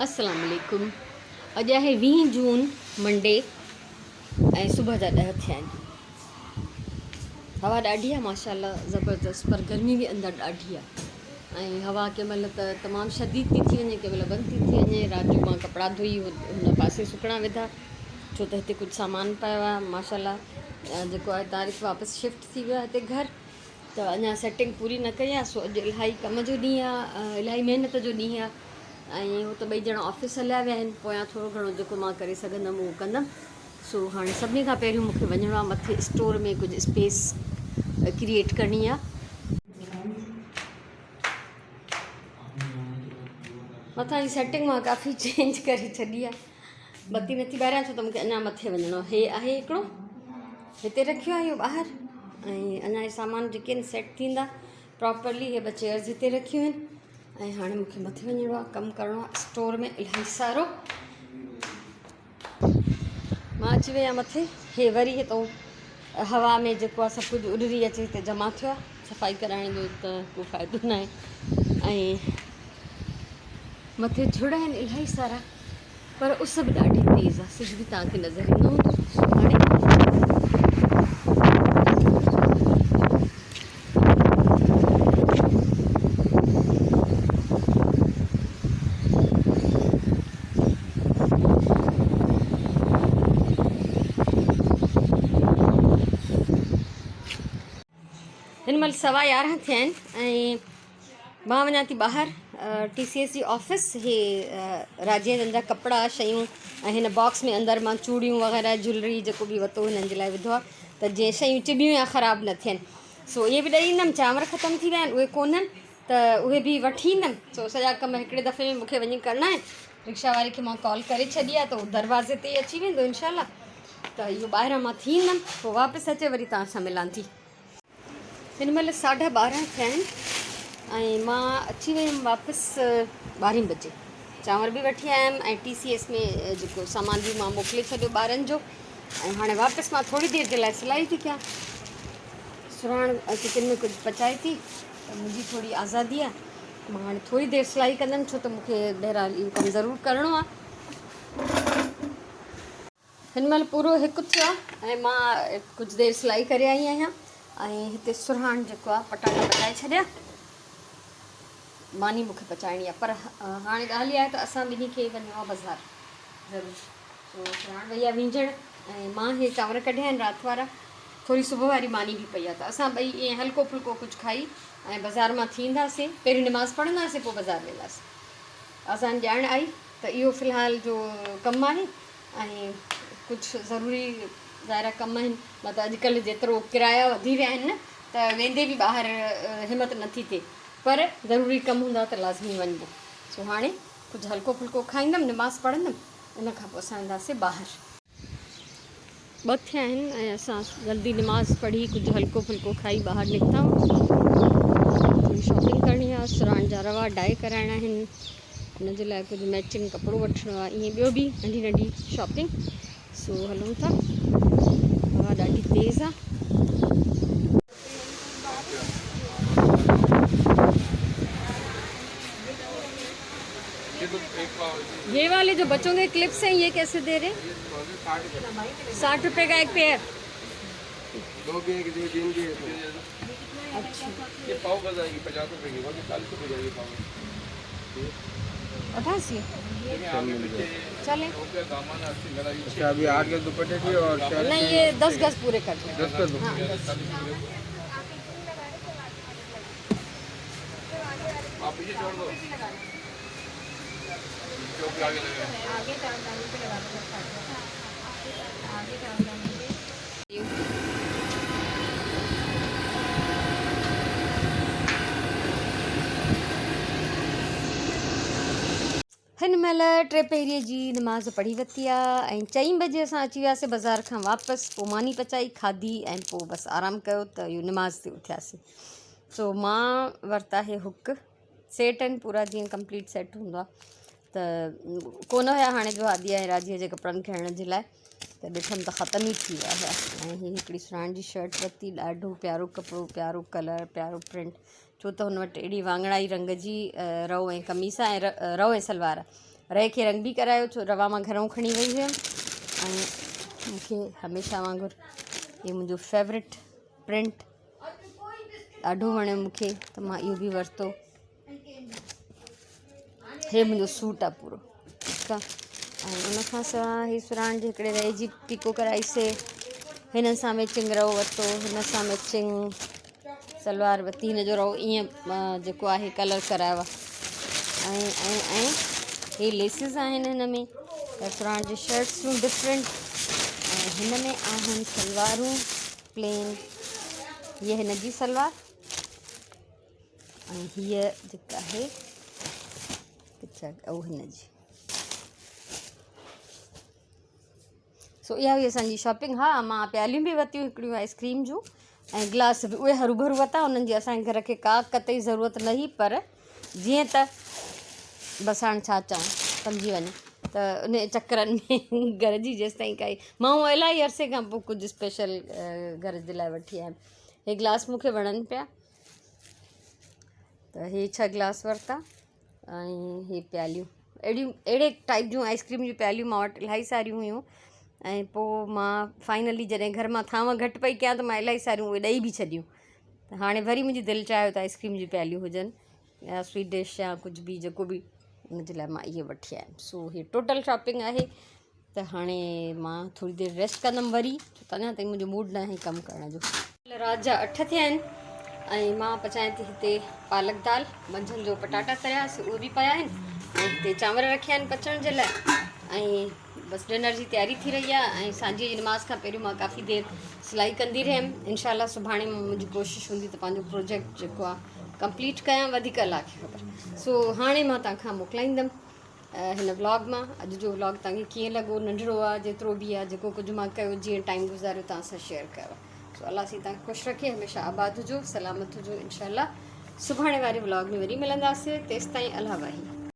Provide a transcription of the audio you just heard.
अस्सलाम वालेकुम। अॼु आहे 20 जून मंडे ऐं सुबुह जा 10 थिया आहिनि। हवा ॾाढी आहे माशाल्लाह ज़बरदस्त, पर गर्मी बि अंदरि ॾाढी आहे ऐं हवा कंहिं महिल त तमामु शदीद थी वञे, कंहिं महिल बंदि थी वञे। राति जो मां कपिड़ा धोई हुन पासे सुकणा विधा, छो त हिते कुझु सामान पियो आहे माशाल्लाह। जेको आहे तारीख़ वापसि शिफ्ट थी वियो आहे हिते घर, त अञा सेटिंग पूरी न कई आहे। सो अॼु इलाही कम जो ॾींहुं आहे, इलाही महिनत जो ॾींहुं आहे ऐं हो त ॿई ॼणा ऑफिस हलिया विया आहिनि। पोयां थोरो घणो जेको मां करे सघंदमि उहो कंदमि। सो हाणे सभिनी खां पहिरियों मूंखे वञिणो आहे मथे स्टोर में, कुझु स्पेस क्रिएट करणी आहे। मथां जी सेटिंग मां काफ़ी चेंज करे छॾी आहे, बत्ती नथी ॿारियां छो त मूंखे अञा मथे वञिणो आहे। हे आहे हिकिड़ो, हिते रखियो आहे इहो ॿाहिरि, ऐं अञा इहे सामान जेके आहिनि सेट थींदा प्रॉपरली। इहे 2 चेयर्स हिते रखियूं आहिनि ऐं हाणे मूंखे मथे वञिणो आहे, कमु करिणो आहे स्टोर में इलाही सारो। मां अची वई आहियां मथे। हे वरी हितो हवा में जेको आहे सभु कुझु उॾरी अचे हिते जमा थियो आहे। सफ़ाई कराइण जो त को फ़ाइदो न आहे ऐं मथे झुड़ आहिनि इलाही सारा, पर उस बि ॾाढी तेज़ आहे, सिज बि तव्हांखे नज़र ईंदो हूंदो। हाणे हिन महिल 11:15 थिया आहिनि ऐं मां वञा थी ॿाहिरि TCS जी ऑफिस। हे राजीअ जन जा कपिड़ा शयूं ऐं हिन बॉक्स में अंदरि मां चूड़ियूं वग़ैरह ज्वैलरी जेको बि वरितो हिननि जे लाइ विधो आहे, त जीअं शयूं चिबियूं या ख़राबु न थियनि। सो इहे बि ॾेई ईंदमि। चांवर ख़तमु थी विया आहिनि, उहे कोन्हनि त उहे बि वठी ईंदमि। सो सॼा कम हिकिड़े दफ़े में मूंखे वञी करिणा आहिनि। रिक्शा वारे खे मां कॉल करे छॾी आहे, त उहो दरवाज़े ते अची वेंदो इनशाला। त इहो ॿाहिरां मां थी ईंदमि, पोइ वापसि अचे वरी तव्हां सां मिलां थी। हिन महिल 12:30 थिया आहिनि ऐं मां अची वई हुयमि वापसि 12 बजे। चांवर बि वठी आयमि ऐं TCS में जेको सामान बि मां मोकिले छॾियो ॿारनि जो। ऐं हाणे वापसि मां थोरी देरि जे लाइ सिलाई थी कयां। सुराण किचन में कुझु पचाए थी, त मुंहिंजी थोरी आज़ादी आहे। मां हाणे थोरी देरि सिलाई कंदमि, छो त मूंखे बहरहाल इहो कमु ज़रूरु करिणो आहे। हिन महिल पूरो 1 थियो आहे ऐं मां कुझु देरि सिलाई करे आई आहियां ऐं हिते सुरहाण जेको आहे पटाटा पचाए छॾिया। मानी मूंखे पचाइणी आहे, पर हाणे ॻाल्हि इहा आहे त असां ॿिन्ही खे वञिणो आहे बाज़ारि ज़रूरु। सो सुरहाण वई आहे विझण ऐं मां इहे चांवर कढिया आहिनि राति वारा। थोरी सुबुह वारी मानी बि पई आहे, त असां ॿई ईअं हल्को फुल्को कुझु खाई ऐं बाज़ारि मां थी ईंदासीं। पहिरीं निमाज़ पढ़ंदासीं, पोइ बाज़ारि वेंदासीं। असां ॼाण आई त इहो फ़िलहाल जो कमु आहे ऐं कुझु ज़रूरी ज़ाहिरा कम आहिनि। मतिलबु अॼुकल्ह जेतिरो किराया वधी विया आहिनि न, त वेंदे बि ॿाहिरि हिमत नथी थिए, पर ज़रूरी कमु हूंदा त लाज़मी वञिबो। सो हाणे कुझु हल्को फुल्को खाईंदमि, निमाज़ पढ़ंदमि, उन खां पोइ असां वेंदासीं ॿाहिरि। 2 थिया आहिनि ऐं असां जल्दी निमाज़ पढ़ी कुझु हल्को फुल्को खाई ॿाहिरि निकिता। थोरी शॉपिंग करणी आहे, सुराण जा रवा डाई कराइणा आहिनि, हुनजे लाइ कुझु मैचिंग कपिड़ो वठिणो आहे, ईअं ॿियो बि नंढी नंढी शॉपिंग। सो हलूं था। हवा ॾाढी तेज़ आहे। ये वाले जो बच्चों के क्लिप्स हैं, ये कैसे दे रहे? 60 रुपये का 1 पेयर। 2 भी है, 2 दिन भी है। अच्छा, ये पाव का जाएगी 50 रुपये की, बाकी 40 रुपये जाएगी पाव। 88 चले। अच्छा, अभी 8 गज दुपट्टे की और नहीं, ये 10 गज पूरे कर दो। 10 गज। हाँ, आप पीछे छोड़ दो, आगे लगे। हिन महिल 3 पहिरीं जी नमाज़ पढ़ी वरिती आहे ऐं 4 बजे असां अची वियासीं बाज़ारि खां वापसि। पोइ मानी पचाई खाधी ऐं पोइ बसि आरामु कयो त इहो नमाज़ ते उथियासीं। सो मां वरिता हे हुक सेट आहिनि पूरा, जीअं कंप्लीट सेट हूंदो आहे। त कोन हुया हाणे जो आदि आहे राजीअ जे कपिड़नि खे हणण जे लाइ, त ॾिठमि त ख़तम ई थी विया हुआ। ऐं हीअ हिकिड़ी सुराण जी शर्ट वरिती, ॾाढो प्यारो कपिड़ो, प्यारो कलर, प्यारो प्रिंट, छो त हुन वटि अहिड़ी वाङणाई रंग जी रओ ऐं कमीस ऐं रओ ऐं सलवार। रए खे रंग बि करायो छो रवा मां घरों खणी वई हुयमि ऐं मूंखे हमेशह वांगुरु इहो मुंहिंजो फेवरेट प्रिंट ॾाढो वणियो मूंखे त मां इहो बि वरितो। हे मुंहिंजो सूट आहे पूरो, ठीकु आहे। ऐं उनखां सवाइ हीअ सुराण जे हिकिड़े रए जी पिको कराईसीं, हिन सां मैचिंग रओ वरितो, हिन सां मैचिंग सलवार वरिती, हिन जो रओ ईअं जेको आहे कलर करायो आहे। ऐं हे लेसिस आहिनि हिन में, सुराण जी शर्ट्सूं डिफरेंट, ऐं हिन में आहिनि सलवारूं प्लेन। हीअ हिन जी सलवार ऐं हीअ जेका आहे हिन जी। सो इहा हुई असांजी शॉपिंग। हा, मां प्यालियूं बि वरितियूं हिकिड़ियूं आइस्क्रीम जूं ऐं गिलास बि, उहे हरू भरू वरिता। उन्हनि जी असांजे घर खे का कतई ज़रूरत न हुई, पर जीअं त बसि हाणे छा चवां, सम्झी वञे त उन चकरनि में घर जी जेसिताईं काई मां इलाही अरसे खां पोइ कुझु स्पेशल घर जे लाइ वठी आयमि। हे गिलास मूंखे वणनि पिया त हे 6 गिलास वरिता ऐं हे प्यालियूं, अहिड़े टाइप जूं आइस्क्रीम जूं प्यालियूं मां वटि इलाही सारियूं हुयूं। ऐं पोइ मां फाइनली जॾहिं घर मां थांव घटि पई कयां त मां इलाही सारियूं उहे ॾेई बि छॾियूं। त हाणे वरी मुंहिंजी दिलि चाहियो त आइस्क्रीम जी प्यालियूं हुजनि या स्वीट डिश या कुझु बि जेको बि, उनजे लाइ मां इहे वठी आयमि। सो हीअ टोटल शॉपिंग आहे। त हाणे मां थोरी देरि रेस्ट कंदमि वरी, छो त अञा ताईं मुंहिंजो मूड न आहे कमु करण जो। राति जा 8 थिया आहिनि ऐं मां पचायां थी हिते पालक दाल, मंझंदि जो पटाटा तरियासीं उहे बि पिया आहिनि, ऐं हिते चांवर रखिया आहिनि पचण जे लाइ। ऐं बसि डिनर जी तयारी थी रही आहे। ऐं सांझे जी नमाज़ खां पहिरियों मां काफ़ी देरि सिलाई कंदी रहियमि। इनशाला सुभाणे मुंहिंजी कोशिशि हूंदी त पंहिंजो प्रोजेक्ट जेको आहे कंप्लीट कयां, वधीक अलाह खे ख़बर। सो हाणे मां तव्हांखां मोकिलाईंदमि हिन व्लॉग मां। अॼु जो व्लॉग तव्हांखे कीअं लॻो, नंढिड़ो आहे जेतिरो बि आहे, जेको कुझु मां कयो, जीअं टाइम गुज़ारियो तव्हां सां शेयर कयो। सो अलाह साईं तव्हांखे ख़ुशि रखे, हमेशह आबाद हुजो, सलामत हुजो। इनशाला सुभाणे वारे व्लॉग में वरी मिलंदासीं। तेसिताईं अलाह वाही।